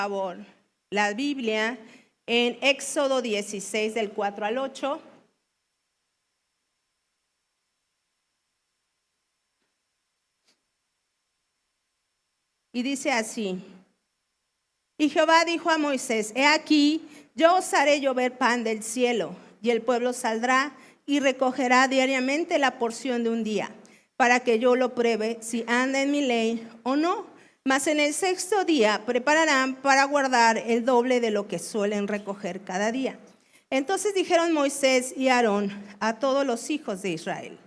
favor, la Biblia en Éxodo 16, del 4 al 8. Y dice así: Y Jehová dijo a Moisés: He aquí, yo os haré llover pan del cielo, y el pueblo saldrá y recogerá diariamente la porción de un día, para que yo lo pruebe si anda en mi ley o no. Mas en el sexto día prepararán para guardar el doble de lo que suelen recoger cada día. Entonces dijeron Moisés y Aarón a todos los hijos de Israel: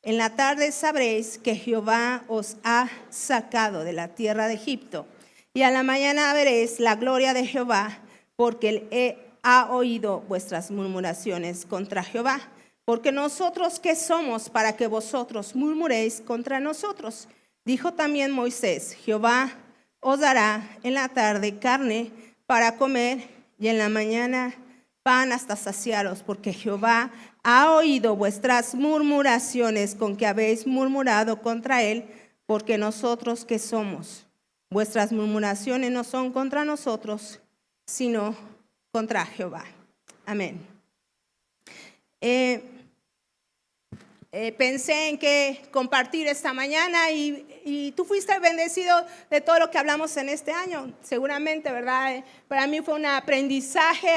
En la tarde sabréis que Jehová os ha sacado de la tierra de Egipto, y a la mañana veréis la gloria de Jehová, porque él ha oído vuestras murmuraciones contra Jehová. Porque nosotros, ¿qué somos para que vosotros murmuréis contra nosotros? Dijo también Moisés: Jehová os dará en la tarde carne para comer, y en la mañana pan hasta saciaros, porque Jehová ha oído vuestras murmuraciones con que habéis murmurado contra él. Porque nosotros, ¿qué somos? Vuestras murmuraciones no son contra nosotros, sino contra Jehová. Amén. Pensé en qué compartir esta mañana y tú fuiste bendecido de todo lo que hablamos en este año, seguramente, ¿verdad? Para mí fue un aprendizaje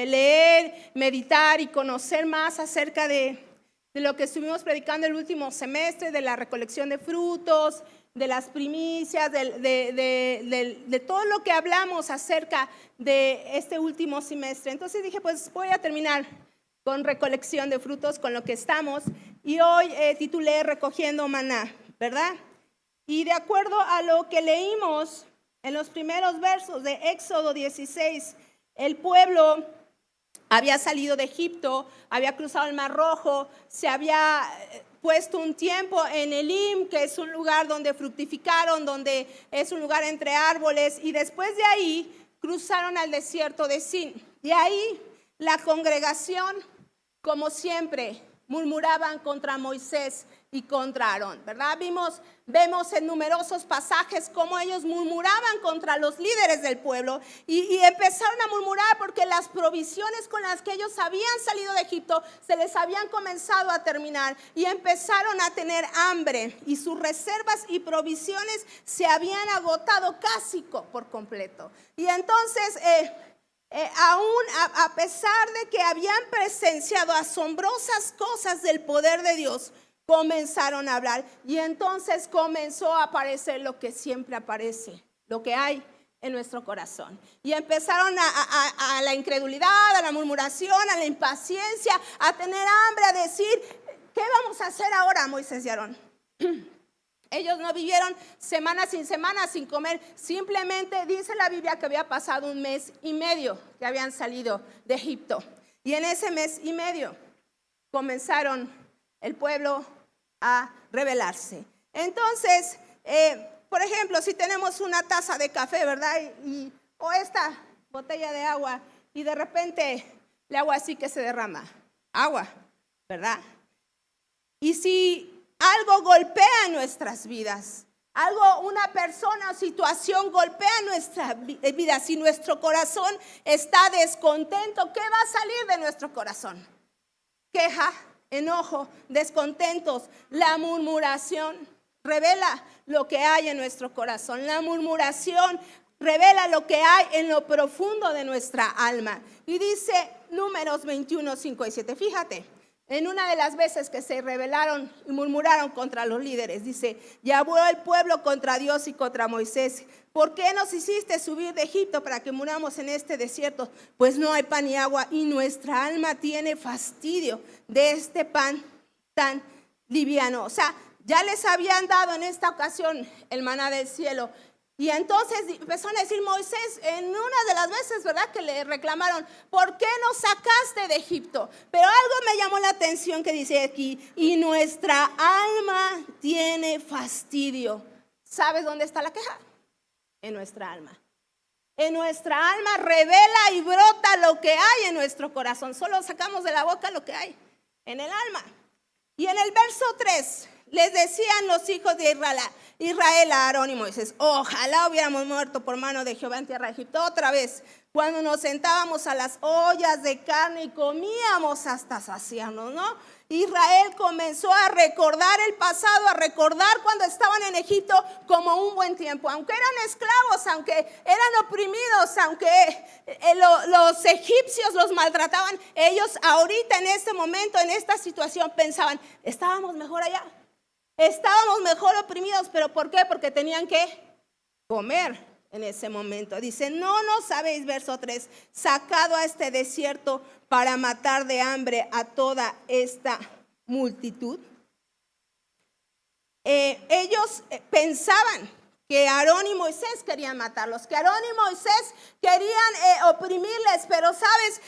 leer, meditar y conocer más acerca de lo que estuvimos predicando el último semestre, de la recolección de frutos, de las primicias, de todo lo que hablamos acerca de este último semestre. Entonces dije, pues voy a terminar con recolección de frutos, con lo que estamos. Y hoy titulé Recogiendo maná, ¿verdad? Y de acuerdo a lo que leímos en los primeros versos de Éxodo 16, el pueblo había salido de Egipto, había cruzado el Mar Rojo, se había puesto un tiempo en Elim, que es un lugar donde fructificaron, donde es un lugar entre árboles, y después de ahí cruzaron al desierto de Sin. Y ahí la congregación, como siempre, murmuraban contra Moisés y contra Aarón, ¿verdad? Vemos en numerosos pasajes cómo ellos murmuraban contra los líderes del pueblo y empezaron a murmurar porque las provisiones con las que ellos habían salido de Egipto se les habían comenzado a terminar y empezaron a tener hambre y sus reservas y provisiones se habían agotado casi por completo. Y entonces aún a pesar de que habían presenciado asombrosas cosas del poder de Dios, comenzaron a hablar y entonces comenzó a aparecer lo que siempre aparece, lo que hay en nuestro corazón. Y empezaron a la incredulidad, a la murmuración, a la impaciencia, a tener hambre, a decir: ¿qué vamos a hacer ahora, Moisés y Aarón? Ellos no vivieron semana sin comer. Simplemente dice la Biblia que había pasado 1 mes y medio que habían salido de Egipto. Y en ese mes y medio comenzaron el pueblo a rebelarse. Entonces, por ejemplo, si tenemos una taza de café, ¿verdad? O esta botella de agua y de repente el agua así que se derrama. Agua, ¿verdad? Y si algo golpea nuestras vidas, una persona o situación golpea nuestra vida, si nuestro corazón está descontento, ¿qué va a salir de nuestro corazón? Queja, enojo, descontentos. La murmuración revela lo que hay en nuestro corazón. La murmuración revela lo que hay en lo profundo de nuestra alma. Y dice Números 21, 5 y 7. Fíjate. En una de las veces que se rebelaron y murmuraron contra los líderes, dice: y habló el pueblo contra Dios y contra Moisés: ¿por qué nos hiciste subir de Egipto para que muramos en este desierto? Pues no hay pan ni agua y nuestra alma tiene fastidio de este pan tan liviano. O sea, ya les habían dado en esta ocasión el maná del cielo. Y entonces empezaron a decir Moisés, en una de las veces, ¿verdad?, que le reclamaron: ¿por qué nos sacaste de Egipto? Pero algo me llamó la atención que dice aquí: y nuestra alma tiene fastidio. ¿Sabes dónde está la queja? En nuestra alma. En nuestra alma revela y brota lo que hay en nuestro corazón. Solo sacamos de la boca lo que hay en el alma. Y en el verso 3 Les decían los hijos de Israel a Aarón y Moisés: ojalá hubiéramos muerto por mano de Jehová en tierra de Egipto otra vez, cuando nos sentábamos a las ollas de carne y comíamos hasta saciarnos, ¿no? Israel comenzó a recordar el pasado, a recordar cuando estaban en Egipto como un buen tiempo. Aunque eran esclavos, aunque eran oprimidos, aunque los egipcios los maltrataban, ellos ahorita en este momento, en esta situación pensaban: estábamos mejor allá, estábamos mejor oprimidos. ¿Pero por qué? Porque tenían que comer en ese momento. Dice: no sabéis, verso 3, sacado a este desierto para matar de hambre a toda esta multitud. Ellos pensaban que Aarón y Moisés querían matarlos, que Aarón y Moisés querían oprimirles, pero sabes,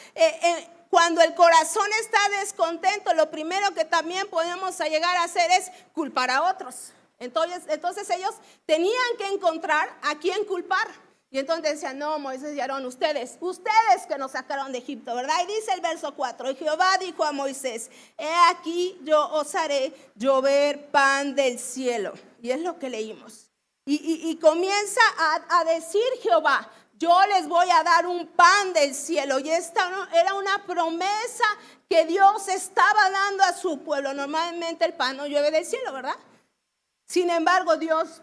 cuando el corazón está descontento, lo primero que también podemos llegar a hacer es culpar a otros. Entonces ellos tenían que encontrar a quién culpar. Y entonces decían: no, Moisés y Aarón, ustedes que nos sacaron de Egipto, ¿verdad? Y dice el verso 4: y Jehová dijo a Moisés: he aquí yo os haré llover pan del cielo. Y es lo que leímos. Y comienza a decir Jehová: yo les voy a dar un pan del cielo. Y esta era una promesa que Dios estaba dando a su pueblo. Normalmente el pan no llueve del cielo, ¿verdad? Sin embargo, Dios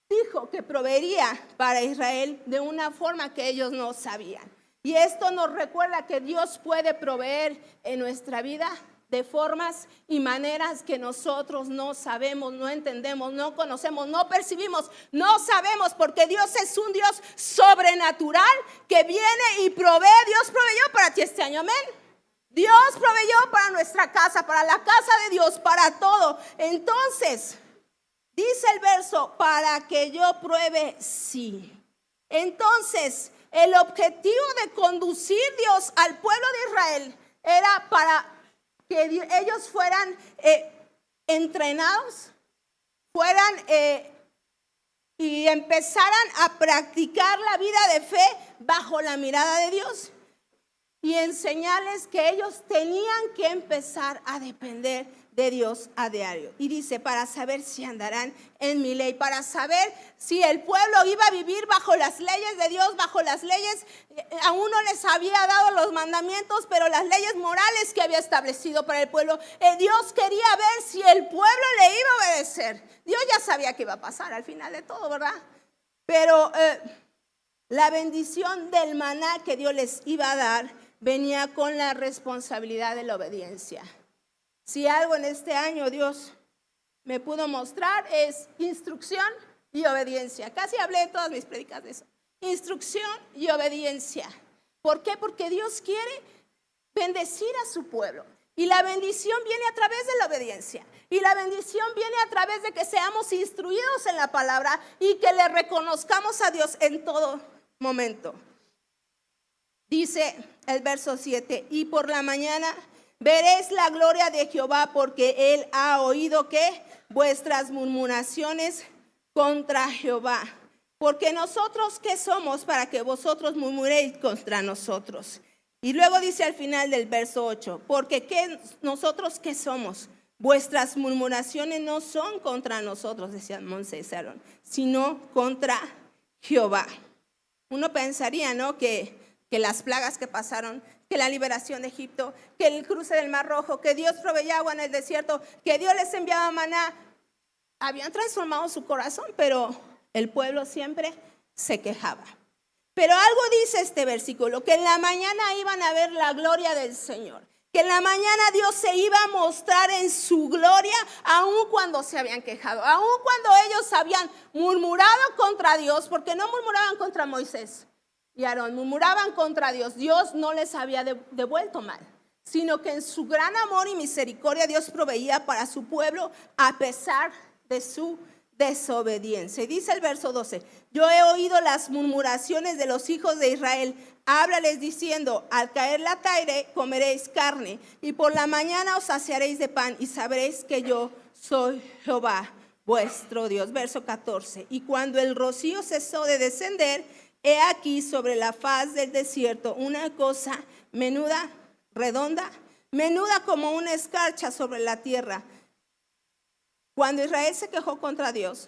dijo que proveería para Israel de una forma que ellos no sabían. Y esto nos recuerda que Dios puede proveer en nuestra vida de formas y maneras que nosotros no sabemos, no entendemos, no conocemos, no percibimos, no sabemos, porque Dios es un Dios sobrenatural que viene y provee. Dios proveyó para ti este año, amén. Dios proveyó para nuestra casa, para la casa de Dios, para todo. Entonces, dice el verso: para que yo pruebe, sí. Entonces, el objetivo de conducir Dios al pueblo de Israel era para que ellos fueran entrenados, fueran y empezaran a practicar la vida de fe bajo la mirada de Dios, y enseñarles que ellos tenían que empezar a depender de Dios a diario. Y dice: para saber si andarán en mi ley, para saber si el pueblo iba a vivir bajo las leyes de Dios, bajo las leyes. Aún no les había dado los mandamientos, pero las leyes morales que había establecido para el pueblo. Dios quería ver si el pueblo le iba a obedecer. Dios ya sabía que iba a pasar al final de todo, ¿verdad? Pero la bendición del maná que Dios les iba a dar venía con la responsabilidad de la obediencia. Si algo en este año Dios me pudo mostrar es instrucción y obediencia. Casi hablé en todas mis prédicas de eso. Instrucción y obediencia. ¿Por qué? Porque Dios quiere bendecir a su pueblo. Y la bendición viene a través de la obediencia. Y la bendición viene a través de que seamos instruidos en la palabra y que le reconozcamos a Dios en todo momento. Dice el verso 7: y por la mañana veréis la gloria de Jehová, porque él ha oído que vuestras murmuraciones contra Jehová. Porque nosotros, ¿qué somos para que vosotros murmuréis contra nosotros? Y luego dice al final del verso 8: porque nosotros, ¿qué somos? Vuestras murmuraciones no son contra nosotros, decían Moisés y Aarón, sino contra Jehová. Uno pensaría, ¿no?, que las plagas que pasaron, que la liberación de Egipto, que el cruce del Mar Rojo, que Dios proveía agua en el desierto, que Dios les enviaba maná, habían transformado su corazón, pero el pueblo siempre se quejaba. Pero algo dice este versículo: que en la mañana iban a ver la gloria del Señor, que en la mañana Dios se iba a mostrar en su gloria, aun cuando se habían quejado, aun cuando ellos habían murmurado contra Dios, porque no murmuraban contra Moisés y Aarón, murmuraban contra Dios. Dios no les había devuelto mal, sino que en su gran amor y misericordia Dios proveía para su pueblo a pesar de su desobediencia. Y dice el verso 12: yo he oído las murmuraciones de los hijos de Israel. Háblales diciendo: al caer la tarde comeréis carne, y por la mañana os saciaréis de pan, y sabréis que yo soy Jehová vuestro Dios. Verso 14: y cuando el rocío cesó de descender, he aquí sobre la faz del desierto una cosa menuda, redonda, menuda como una escarcha sobre la tierra. Cuando Israel se quejó contra Dios,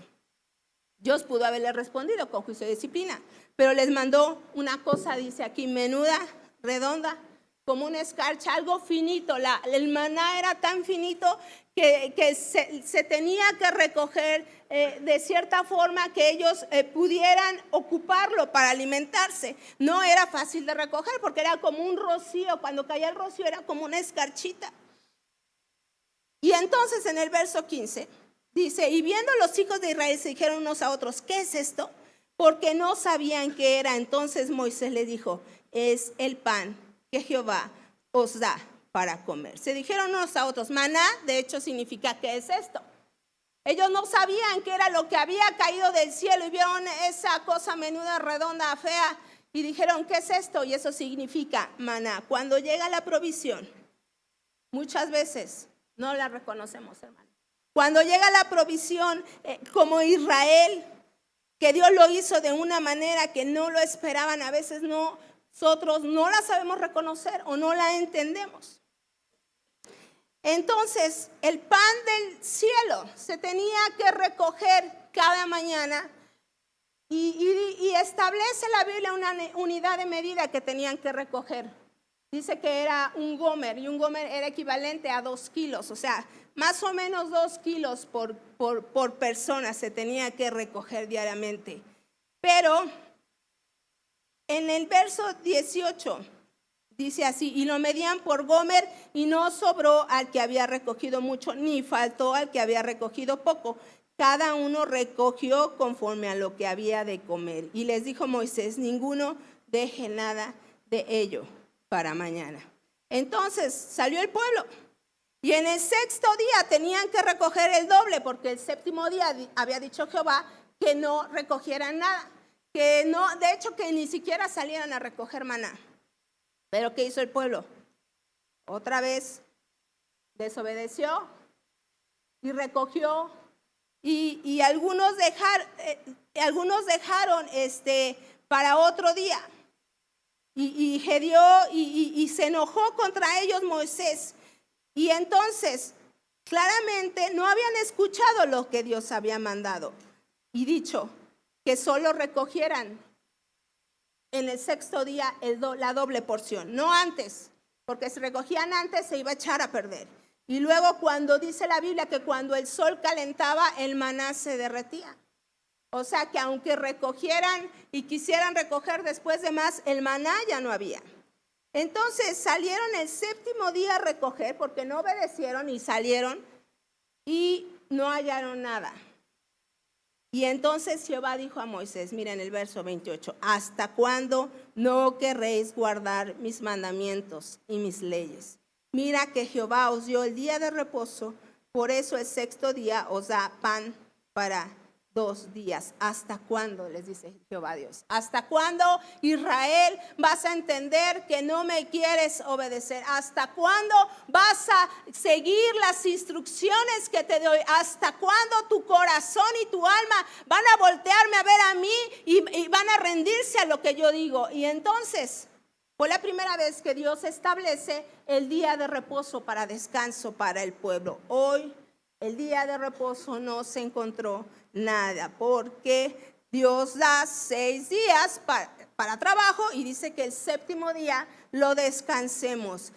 Dios pudo haberle respondido con juicio y disciplina, pero les mandó una cosa, dice aquí, menuda, redonda, como una escarcha, algo finito. El maná era tan finito que se tenía que recoger de cierta forma que ellos pudieran ocuparlo para alimentarse. No era fácil de recoger porque era como un rocío. Cuando caía el rocío era como una escarchita. Y entonces en el verso 15 dice, y viendo los hijos de Israel se dijeron unos a otros, ¿qué es esto? Porque no sabían qué era. Entonces Moisés les dijo, es el pan que Jehová os da para comer. Se dijeron unos a otros, maná, de hecho significa, ¿qué es esto? Ellos no sabían qué era lo que había caído del cielo y vieron esa cosa menuda, redonda, fea y dijeron, ¿qué es esto? Y eso significa maná. Cuando llega la provisión, muchas veces no la reconocemos, hermano. Cuando llega la provisión, como Israel, que Dios lo hizo de una manera que no lo esperaban, a veces nosotros no la sabemos reconocer o no la entendemos. Entonces, el pan del cielo se tenía que recoger cada mañana y establece la Biblia una unidad de medida que tenían que recoger. Dice que era un gomer y un gomer era equivalente a 2 kilos, o sea, más o menos 2 kilos por persona se tenía que recoger diariamente. Pero en el verso 18 dice así, y lo medían por gomer y no sobró al que había recogido mucho, ni faltó al que había recogido poco. Cada uno recogió conforme a lo que había de comer. Y les dijo Moisés, ninguno deje nada de ello para mañana. Entonces salió el pueblo y en el 6º día tenían que recoger el doble, porque el 7º día había dicho Jehová que no recogieran nada, que no, de hecho que ni siquiera salieran a recoger maná. Pero ¿qué hizo el pueblo? Otra vez desobedeció y recogió y algunos dejaron para otro día. Y Gedeón y se enojó contra ellos Moisés. Y entonces, claramente no habían escuchado lo que Dios había mandado y dicho que solo recogieran en el 6º día la doble porción, no antes, porque si recogían antes se iba a echar a perder. Y luego cuando dice la Biblia que cuando el sol calentaba, el maná se derretía. O sea que aunque recogieran y quisieran recoger después de más, el maná ya no había. Entonces salieron el 7º día a recoger porque no obedecieron y salieron y no hallaron nada. Y entonces Jehová dijo a Moisés, miren el verso 28, ¿hasta cuándo no querréis guardar mis mandamientos y mis leyes? Mira que Jehová os dio el día de reposo, por eso el 6º día os da pan para 2 días. ¿Hasta cuándo? Les dice Jehová Dios. ¿Hasta cuándo, Israel, vas a entender que no me quieres obedecer? ¿Hasta cuándo vas a seguir las instrucciones que te doy? ¿Hasta cuándo tu corazón y tu alma van a voltearme a ver a mí y van a rendirse a lo que yo digo? Y entonces fue la primera vez que Dios establece el día de reposo para descanso para el pueblo. Hoy el día de reposo no se encontró nada, porque Dios da 6 días para trabajo y dice que el 7º día lo descansemos.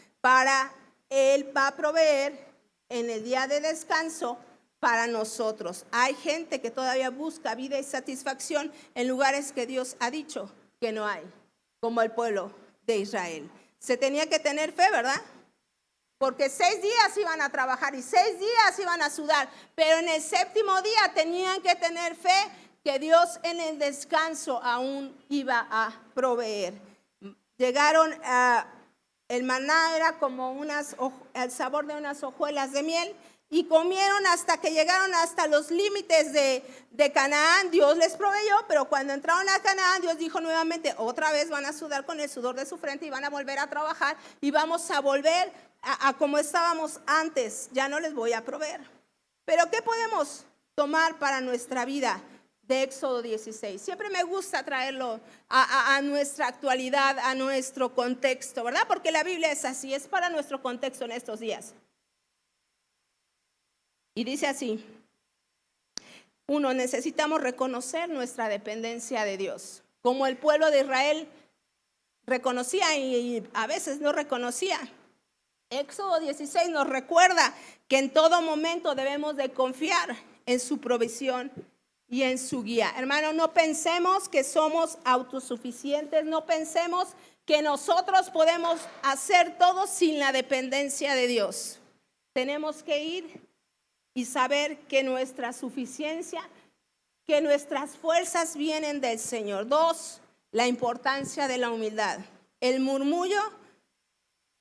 Él va a proveer en el día de descanso para nosotros. Hay gente que todavía busca vida y satisfacción en lugares que Dios ha dicho que no hay, como el pueblo de Israel. Se tenía que tener fe, ¿verdad? Porque 6 días iban a trabajar y 6 días iban a sudar, pero en el 7º día tenían que tener fe que Dios en el descanso aún iba a proveer. Llegaron el maná era como el sabor de unas hojuelas de miel y comieron hasta que llegaron hasta los límites de Canaán. Dios les proveyó, pero cuando entraron a Canaán, Dios dijo nuevamente, otra vez van a sudar con el sudor de su frente y van a volver a trabajar y vamos a volver a como estábamos antes, ya no les voy a proveer. Pero ¿qué podemos tomar para nuestra vida de Éxodo 16? Siempre me gusta traerlo a nuestra actualidad, a nuestro contexto, ¿verdad? Porque la Biblia es así, es para nuestro contexto en estos días. Y dice así, Uno, necesitamos reconocer nuestra dependencia de Dios. Como el pueblo de Israel reconocía y a veces no reconocía. Éxodo 16 nos recuerda que en todo momento debemos de confiar en su provisión y en su guía. Hermano, no pensemos que somos autosuficientes, no pensemos que nosotros podemos hacer todo sin la dependencia de Dios. Tenemos que ir y saber que nuestra suficiencia, que nuestras fuerzas vienen del Señor. 2, la importancia de la humildad. El murmullo,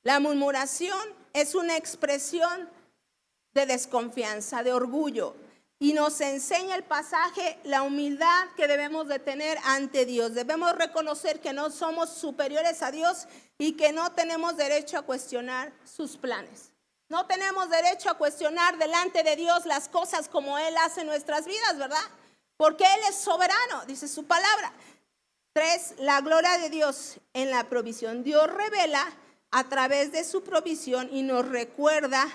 la murmuración es una expresión de desconfianza, de orgullo. Y nos enseña el pasaje la humildad que debemos de tener ante Dios. Debemos reconocer que no somos superiores a Dios y que no tenemos derecho a cuestionar sus planes. No tenemos derecho a cuestionar delante de Dios las cosas como Él hace en nuestras vidas, ¿verdad? Porque Él es soberano, dice su palabra. 3, la gloria de Dios en la provisión. Dios revela a través de su provisión y nos recuerda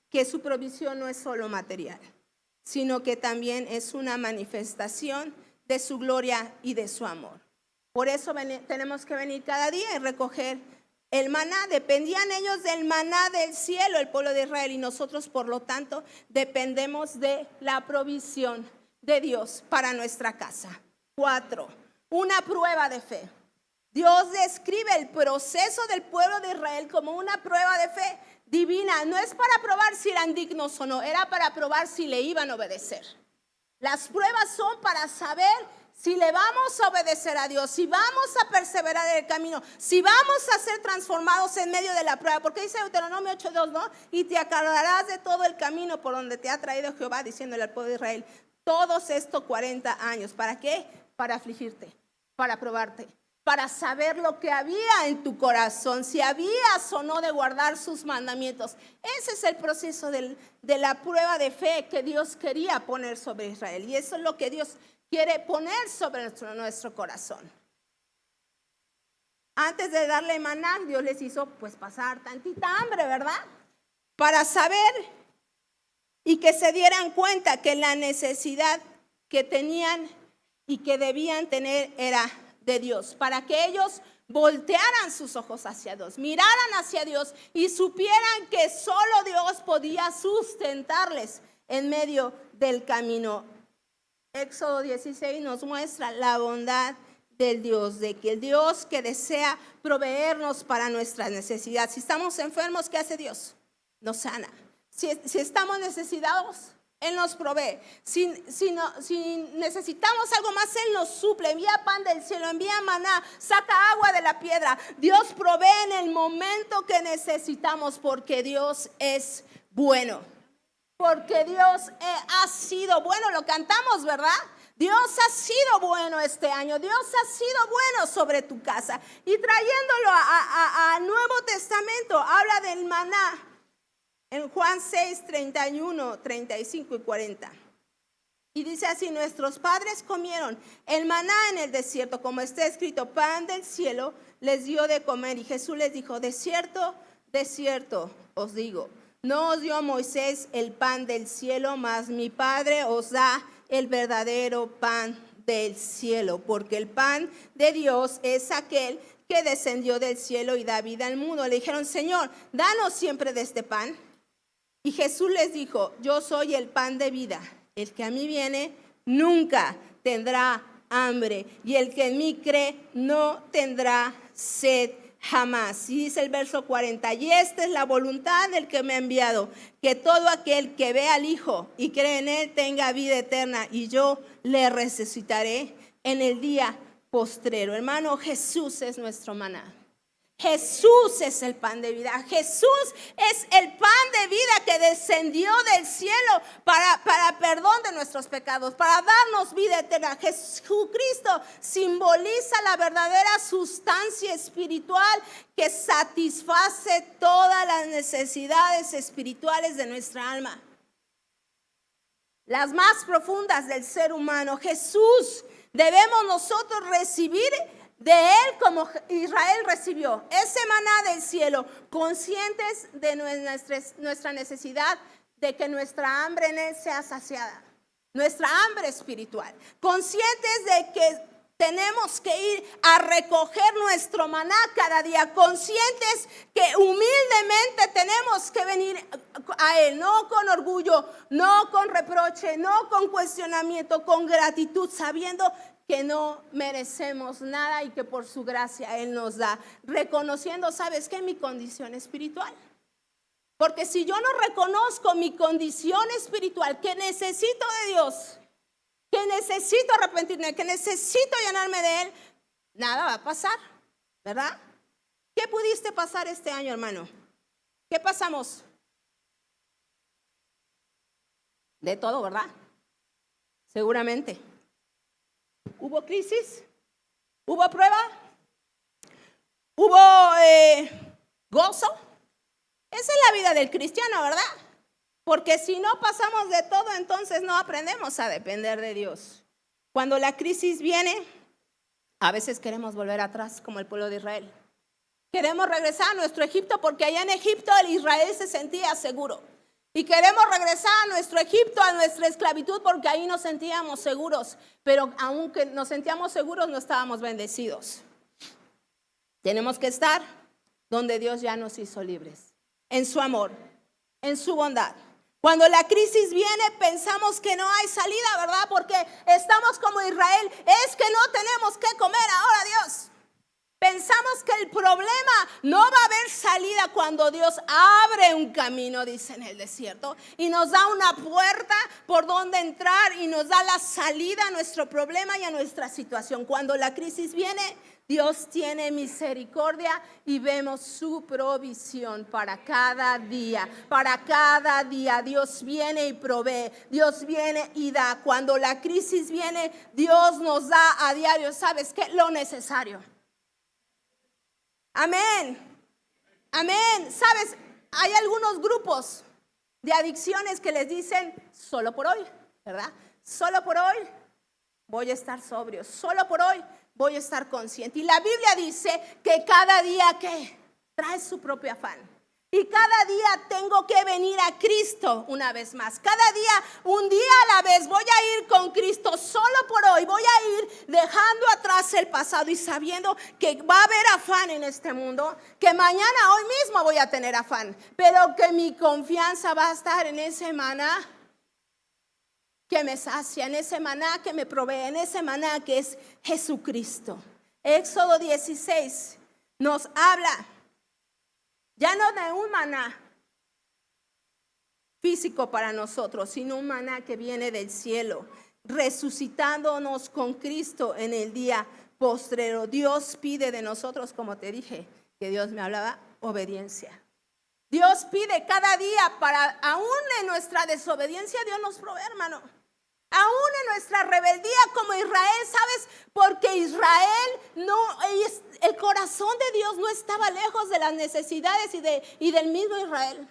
que su provisión no es solo material, sino que también es una manifestación de su gloria y de su amor. Por eso tenemos que venir cada día y recoger el maná. Dependían ellos del maná del cielo, el pueblo de Israel, y nosotros, por lo tanto, dependemos de la provisión de Dios para nuestra casa. 4, una prueba de fe. Dios describe el proceso del pueblo de Israel como una prueba de fe divina. No es para probar si eran dignos o no, era para probar si le iban a obedecer. Las pruebas son para saber si le vamos a obedecer a Dios, si vamos a perseverar en el camino, si vamos a ser transformados en medio de la prueba. Porque dice Deuteronomio 8:2, ¿no? Y te acordarás de todo el camino por donde te ha traído Jehová, diciéndole al pueblo de Israel, todos estos 40 años. ¿Para qué? Para afligirte, para probarte, para saber lo que había en tu corazón, si habías o no de guardar sus mandamientos. Ese es el proceso de la prueba de fe que Dios quería poner sobre Israel. Y eso es lo que Dios quiere poner sobre nuestro corazón. Antes de darle maná, Dios les hizo pues pasar tantita hambre, ¿verdad? Para saber y que se dieran cuenta que la necesidad que tenían y que debían tener era de Dios, para que ellos voltearan sus ojos hacia Dios, miraran hacia Dios y supieran que solo Dios podía sustentarles en medio del camino. Éxodo 16 nos muestra la bondad del Dios, de que el Dios que desea proveernos para nuestras necesidades. Si estamos enfermos, ¿qué hace Dios? Nos sana. Si estamos necesitados, Él nos provee. Si necesitamos algo más, Él nos suple. Envía pan del cielo, envía maná, saca agua de la piedra. Dios provee en el momento que necesitamos, porque Dios es bueno. Porque Dios ha sido bueno. Lo cantamos, ¿verdad? Dios ha sido bueno este año. Dios ha sido bueno sobre tu casa. Y trayéndolo al Nuevo Testamento, habla del maná. En Juan 6, 31, 35 y 40. Y dice así, nuestros padres comieron el maná en el desierto, como está escrito, pan del cielo les dio de comer. Y Jesús les dijo, de cierto os digo, no os dio Moisés el pan del cielo, mas mi Padre os da el verdadero pan del cielo. Porque el pan de Dios es aquel que descendió del cielo y da vida al mundo. Le dijeron, Señor, danos siempre de este pan. Y Jesús les dijo, yo soy el pan de vida. El que a mí viene nunca tendrá hambre. Y el que en mí cree no tendrá sed jamás. Y dice el verso 40, y esta es la voluntad del que me ha enviado, que todo aquel que ve al Hijo y cree en Él tenga vida eterna. Y yo le resucitaré en el día postrero. Hermano, Jesús es nuestro maná. Jesús es el pan de vida. Jesús es el pan de vida que descendió del cielo para perdón de nuestros pecados, para darnos vida eterna. Jesucristo simboliza la verdadera sustancia espiritual que satisface todas las necesidades espirituales de nuestra alma, las más profundas del ser humano. Jesús debemos nosotros recibir de Él como Israel recibió ese maná del cielo, conscientes de nuestra necesidad de que nuestra hambre en Él sea saciada. nuestra hambre espiritual, conscientes de que tenemos que ir a recoger nuestro maná cada día, conscientes que humildemente tenemos que venir a Él, no con orgullo, no con reproche, no con cuestionamiento, con gratitud, sabiendo que no merecemos nada y que por su gracia Él nos da, reconociendo, ¿sabes qué? Mi condición espiritual. Porque si yo no reconozco mi condición espiritual, que necesito de Dios, que necesito arrepentirme, que necesito llenarme de Él, nada va a pasar, ¿verdad? ¿Qué pudiste pasar este año, hermano? ¿Qué pasamos? De todo, ¿verdad? Seguramente. ¿Hubo crisis? ¿Hubo prueba? ¿Hubo gozo? Esa es la vida del cristiano, ¿verdad? Porque si no pasamos de todo, entonces no aprendemos a depender de Dios. Cuando la crisis viene, a veces queremos volver atrás, como el pueblo de Israel. Queremos regresar a nuestro Egipto porque allá en Egipto el Israel se sentía seguro. Y queremos regresar a nuestro Egipto, a nuestra esclavitud, porque ahí nos sentíamos seguros. Pero aunque nos sentíamos seguros, no estábamos bendecidos. Tenemos que estar donde Dios ya nos hizo libres. En su amor, en su bondad. Cuando la crisis viene, pensamos que no hay salida, ¿verdad? Porque estamos como Israel. Es que no tenemos que comer ahora, Dios. Pensamos que el problema no va a haber salida cuando Dios abre un camino, dice en el desierto, y nos da una puerta por donde entrar y nos da la salida a nuestro problema y a nuestra situación. Cuando la crisis viene, Dios tiene misericordia y vemos su provisión para cada día. Para cada día Dios viene y provee. Dios viene y da. Cuando la crisis viene, Dios nos da a diario, ¿sabes qué? Lo necesario. Amén. Amén. ¿Sabes? Hay algunos grupos de adicciones que les dicen solo por hoy, ¿verdad? Solo por hoy voy a estar sobrio. Solo por hoy voy a estar consciente. Y la Biblia dice que cada día que trae su propio afán. Y cada día tengo que venir a Cristo una vez más. Cada día, un día a la vez, voy a ir con Cristo solo por hoy. Voy a ir dejando atrás el pasado y sabiendo que va a haber afán en este mundo. Que mañana, hoy mismo voy a tener afán. Pero que mi confianza va a estar en ese maná que me sacia, en ese maná que me provee, en ese maná que es Jesucristo. Éxodo 16 nos habla ya no de un maná físico para nosotros, sino un maná que viene del cielo, resucitándonos con Cristo en el día postrero. Dios pide de nosotros, como te dije, que Dios me hablaba, obediencia. Dios pide cada día aún en nuestra desobediencia, Dios nos provee, hermano. Aún en nuestra rebeldía como Israel, ¿sabes? Porque Israel el corazón de Dios no estaba lejos de las necesidades y del mismo Israel.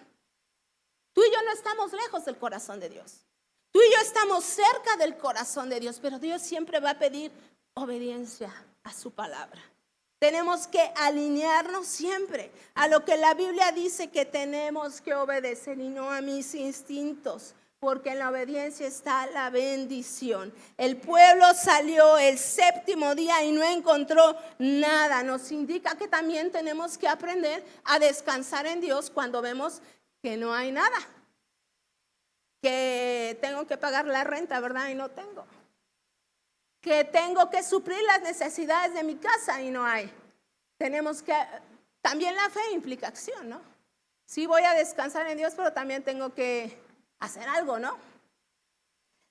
Tú y yo no estamos lejos del corazón de Dios. Tú y yo estamos cerca del corazón de Dios, pero Dios siempre va a pedir obediencia a su palabra. Tenemos que alinearnos siempre a lo que la Biblia dice que tenemos que obedecer y no a mis instintos. Porque en la obediencia está la bendición. El pueblo salió el séptimo día y no encontró nada. Nos indica que también tenemos que aprender a descansar en Dios cuando vemos que no hay nada. Que tengo que pagar la renta, ¿verdad? Y no tengo. Que tengo que suplir las necesidades de mi casa y no hay. También la fe implica acción, ¿no? Sí voy a descansar en Dios, pero también tengo que hacer algo, ¿no?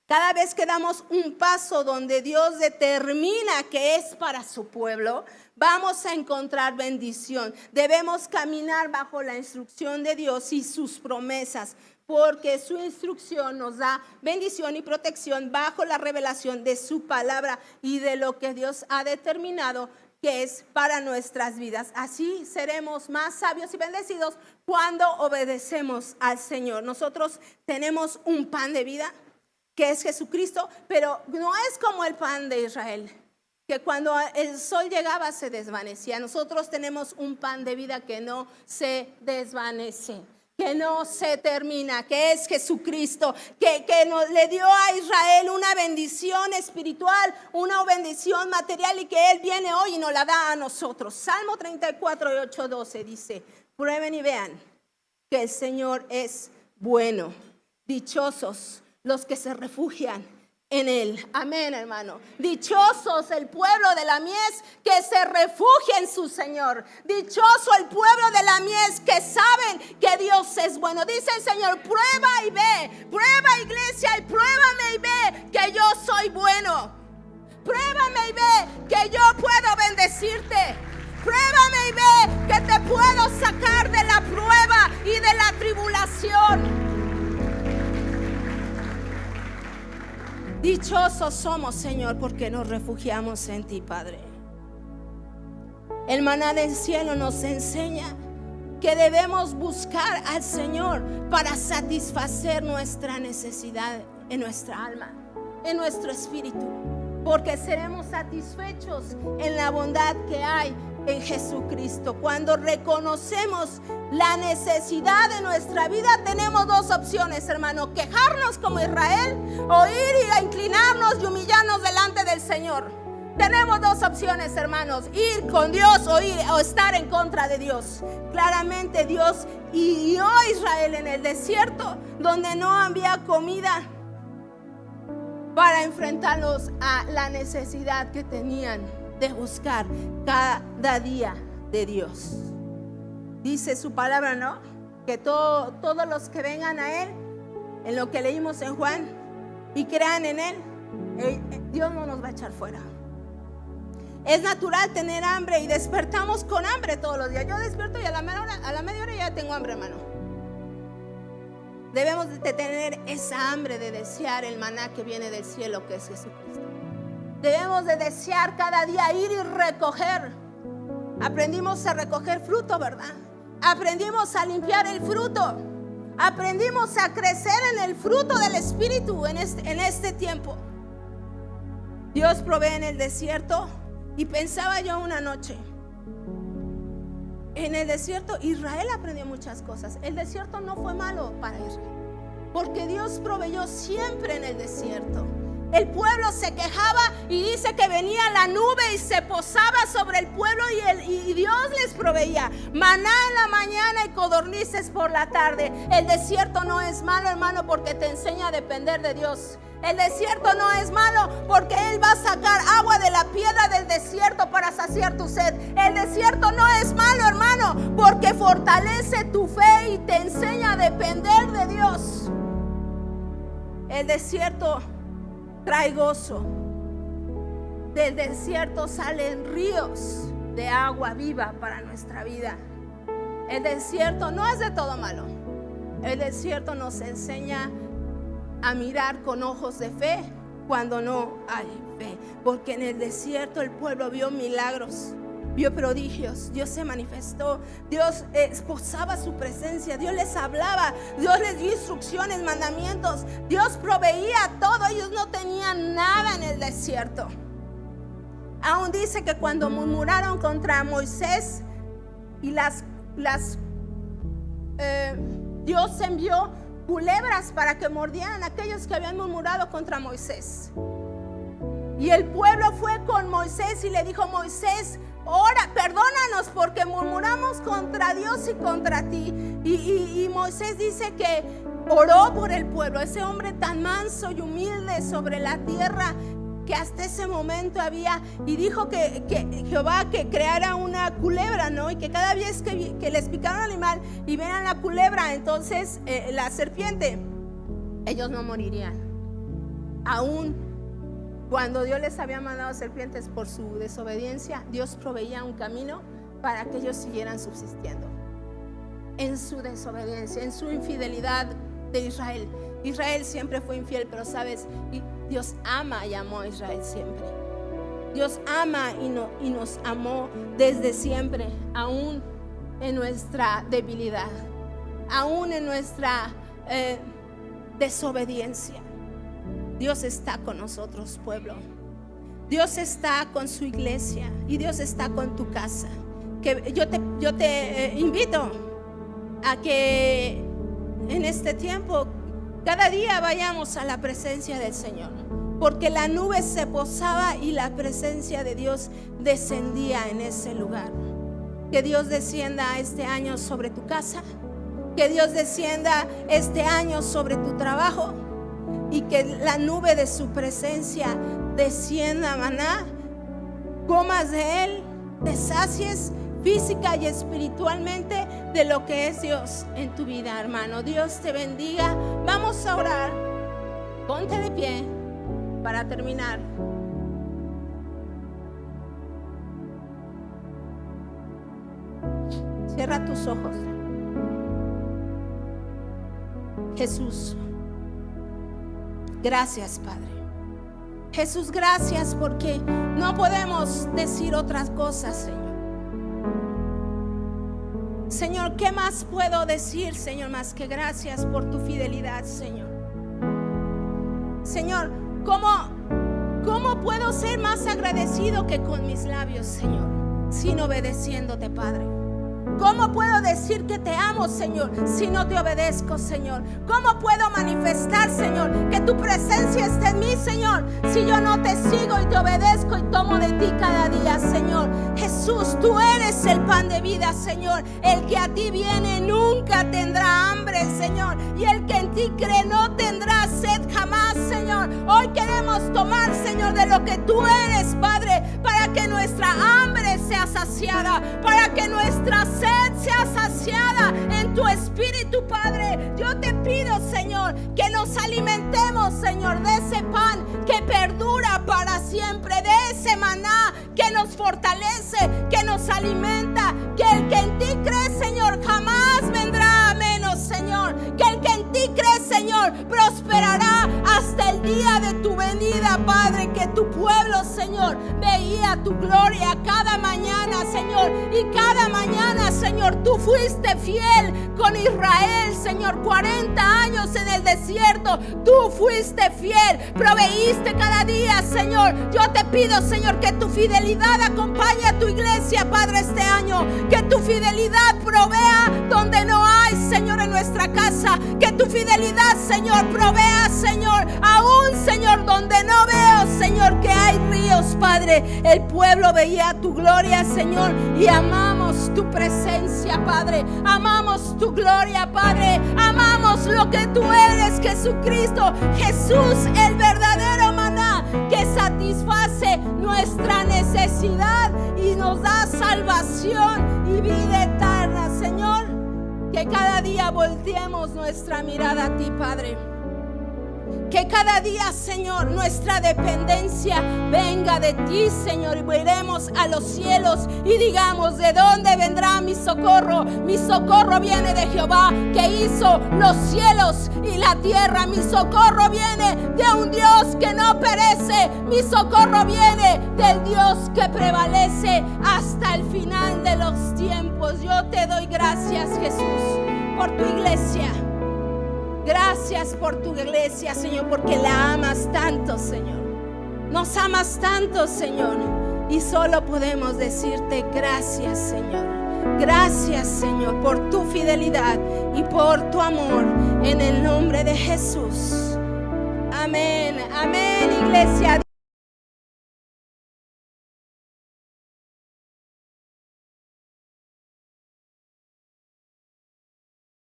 Cada vez que damos un paso donde Dios determina que es para su pueblo, vamos a encontrar bendición. Debemos caminar bajo la instrucción de Dios y sus promesas, porque su instrucción nos da bendición y protección bajo la revelación de su palabra y de lo que Dios ha determinado que es para nuestras vidas. Así seremos más sabios y bendecidos cuando obedecemos al Señor. Nosotros tenemos un pan de vida que es Jesucristo, pero no es como el pan de Israel, que cuando el sol llegaba se desvanecía. Nosotros tenemos un pan de vida que no se desvanece, que no se termina, que es Jesucristo, que le dio a Israel una bendición espiritual, una bendición material, y que Él viene hoy y nos la da a nosotros. Salmo 34, 8, 12 dice: prueben y vean que el Señor es bueno. Dichosos los que se refugian en Él. Amén, hermano. Dichosos el pueblo de la mies que se refugia en su Señor. Dichoso el pueblo de la mies que saben que Dios es bueno. Dice el Señor: prueba y ve. Prueba, iglesia, y pruébame y ve que yo soy bueno. Pruébame y ve que yo puedo bendecirte. Pruébame y ve que te puedo sacar de la prueba y de la tribulación. Dichosos somos, Señor, porque nos refugiamos en ti, Padre. El maná del cielo nos enseña que debemos buscar al Señor para satisfacer nuestra necesidad en nuestra alma, en nuestro espíritu, porque seremos satisfechos en la bondad que hay en Jesucristo. Cuando reconocemos la necesidad de nuestra vida, tenemos dos opciones, hermano: quejarnos como Israel, o ir y inclinarnos y humillarnos delante del Señor. Tenemos dos opciones, hermanos: ir con Dios o estar en contra de Dios. Claramente Dios guió a Israel en el desierto, donde no había comida, para enfrentarlos a la necesidad que tenían de buscar cada día de Dios. Dice su palabra, ¿no? Que todos los que vengan a Él, en lo que leímos en Juan, y crean en Él, Dios no nos va a echar fuera. Es natural tener hambre, y despertamos con hambre todos los días. Yo despierto y a la media hora ya tengo hambre, hermano. Debemos de tener esa hambre de desear el maná que viene del cielo, que es Jesucristo. Debemos de desear cada día ir y recoger. Aprendimos a recoger fruto, ¿verdad? Aprendimos a limpiar el fruto. Aprendimos a crecer en el fruto del Espíritu en este tiempo. Dios provee en el desierto. Y pensaba yo una noche, en el desierto Israel aprendió muchas cosas. El desierto no fue malo para Israel, porque Dios proveyó siempre en el desierto. El pueblo se quejaba y dice que venía la nube y se posaba sobre el pueblo, y Dios les proveía maná en la mañana y codornices por la tarde. El desierto no es malo, hermano, porque te enseña a depender de Dios. El desierto no es malo porque Él va a sacar agua de la piedra del desierto para saciar tu sed. El desierto no es malo, hermano, porque fortalece tu fe y te enseña a depender de Dios. El desierto trae gozo. Del desierto salen ríos de agua viva para nuestra vida. El desierto no es de todo malo. El desierto nos enseña a mirar con ojos de fe cuando no hay fe, porque en el desierto el pueblo vio milagros, vio prodigios. Dios se manifestó, Dios esposaba su presencia, Dios les hablaba, Dios les dio instrucciones, mandamientos, Dios proveía todo. Ellos no tenían nada en el desierto. Aún dice que cuando murmuraron contra Moisés y Dios envió culebras para que mordieran a aquellos que habían murmurado contra Moisés. Y el pueblo fue con Moisés y le dijo: Moisés, ora, perdónanos porque murmuramos contra Dios y contra ti. Y Moisés dice que oró por el pueblo, ese hombre tan manso y humilde sobre la tierra que hasta ese momento había, y dijo que Jehová que creara una culebra, ¿no? Y que cada vez que les picara un animal y vieran la culebra, entonces la serpiente, ellos no morirían. Aún cuando Dios les había mandado serpientes por su desobediencia, Dios proveía un camino para que ellos siguieran subsistiendo. En su desobediencia, en su infidelidad de Israel. Israel siempre fue infiel, pero sabes, Dios ama y amó a Israel siempre. Dios ama y nos amó desde siempre, aún en nuestra debilidad, aún en nuestra desobediencia. Dios está con nosotros, pueblo. Dios está con su iglesia y Dios está con tu casa. Que yo te invito a que en este tiempo, cada día vayamos a la presencia del Señor, porque la nube se posaba y la presencia de Dios descendía en ese lugar. Que Dios descienda este año sobre tu casa, que Dios descienda este año sobre tu trabajo, y que la nube de su presencia descienda, maná, comas de Él, te sacies física y espiritualmente de lo que es Dios en tu vida, hermano. Dios te bendiga. Vamos a orar. Ponte de pie para terminar. Cierra tus ojos. Jesús, gracias, Padre. Jesús, gracias porque no podemos decir otras cosas, Señor. Señor, ¿qué más puedo decir, Señor, más que gracias por tu fidelidad, Señor? Señor, ¿cómo puedo ser más agradecido que con mis labios, Señor, sin obedeciéndote, Padre? ¿Cómo puedo decir que te amo, Señor, si no te obedezco, Señor? ¿Cómo puedo manifestar, Señor, que tu presencia esté en mí, Señor, si yo no te sigo y te obedezco y tomo de ti cada día, Señor? Jesús, tú eres el pan de vida, Señor. El que a ti viene nunca tendrá hambre, Señor, y el que en ti cree no tendrá sed jamás, Señor. Hoy queremos tomar, Señor, de lo que tú eres, Padre, para que nuestra hambre sea saciada, para que nuestra sed sea saciada en tu espíritu, Padre. Yo te pido, Señor, que nos alimentemos, Señor, de ese pan que perdura para siempre, de ese maná que nos fortalece, que nos alimenta, que el que en ti cree, Señor, jamás vendrá a menos, Señor, que el que en ti cree, Señor, prosperará hasta el día de tu venida, Padre, que tu pueblo, Señor, veía tu gloria cada mañana, Señor, y cada mañana, Señor, tú fuiste fiel con Israel, Señor, 40 años en el desierto, tú fuiste fiel, proveíste cada día, Señor. Yo te pido, Señor, que tu fidelidad acompañe a tu iglesia, Padre, este año, que tu fidelidad provea donde no hay, Señor, en nuestra casa, que tu fidelidad, Señor, provea, Señor, aún, Señor, donde no veo, Señor, que hay ríos, Padre. El pueblo veía tu gloria, Señor, y amamos tu presencia, Padre, amamos tu gloria, Padre, amamos lo que tú eres, Jesucristo, Jesús, el verdadero maná que satisface nuestra necesidad y nos da salvación y vida eterna, Señor. Que cada día volteemos nuestra mirada a ti, Padre. Que cada día, Señor, nuestra dependencia venga de ti, Señor, y veremos a los cielos y digamos: ¿de dónde vendrá mi socorro? Mi socorro viene de Jehová, que hizo los cielos y la tierra. Mi socorro viene de un Dios que no perece. Mi socorro viene del Dios que prevalece hasta el final de los tiempos. Yo te doy gracias, Jesús, por tu iglesia. Gracias por tu iglesia, Señor, porque la amas tanto, Señor. Nos amas tanto, Señor, y solo podemos decirte gracias, Señor. Gracias, Señor, por tu fidelidad y por tu amor, en el nombre de Jesús. Amén, amén, iglesia.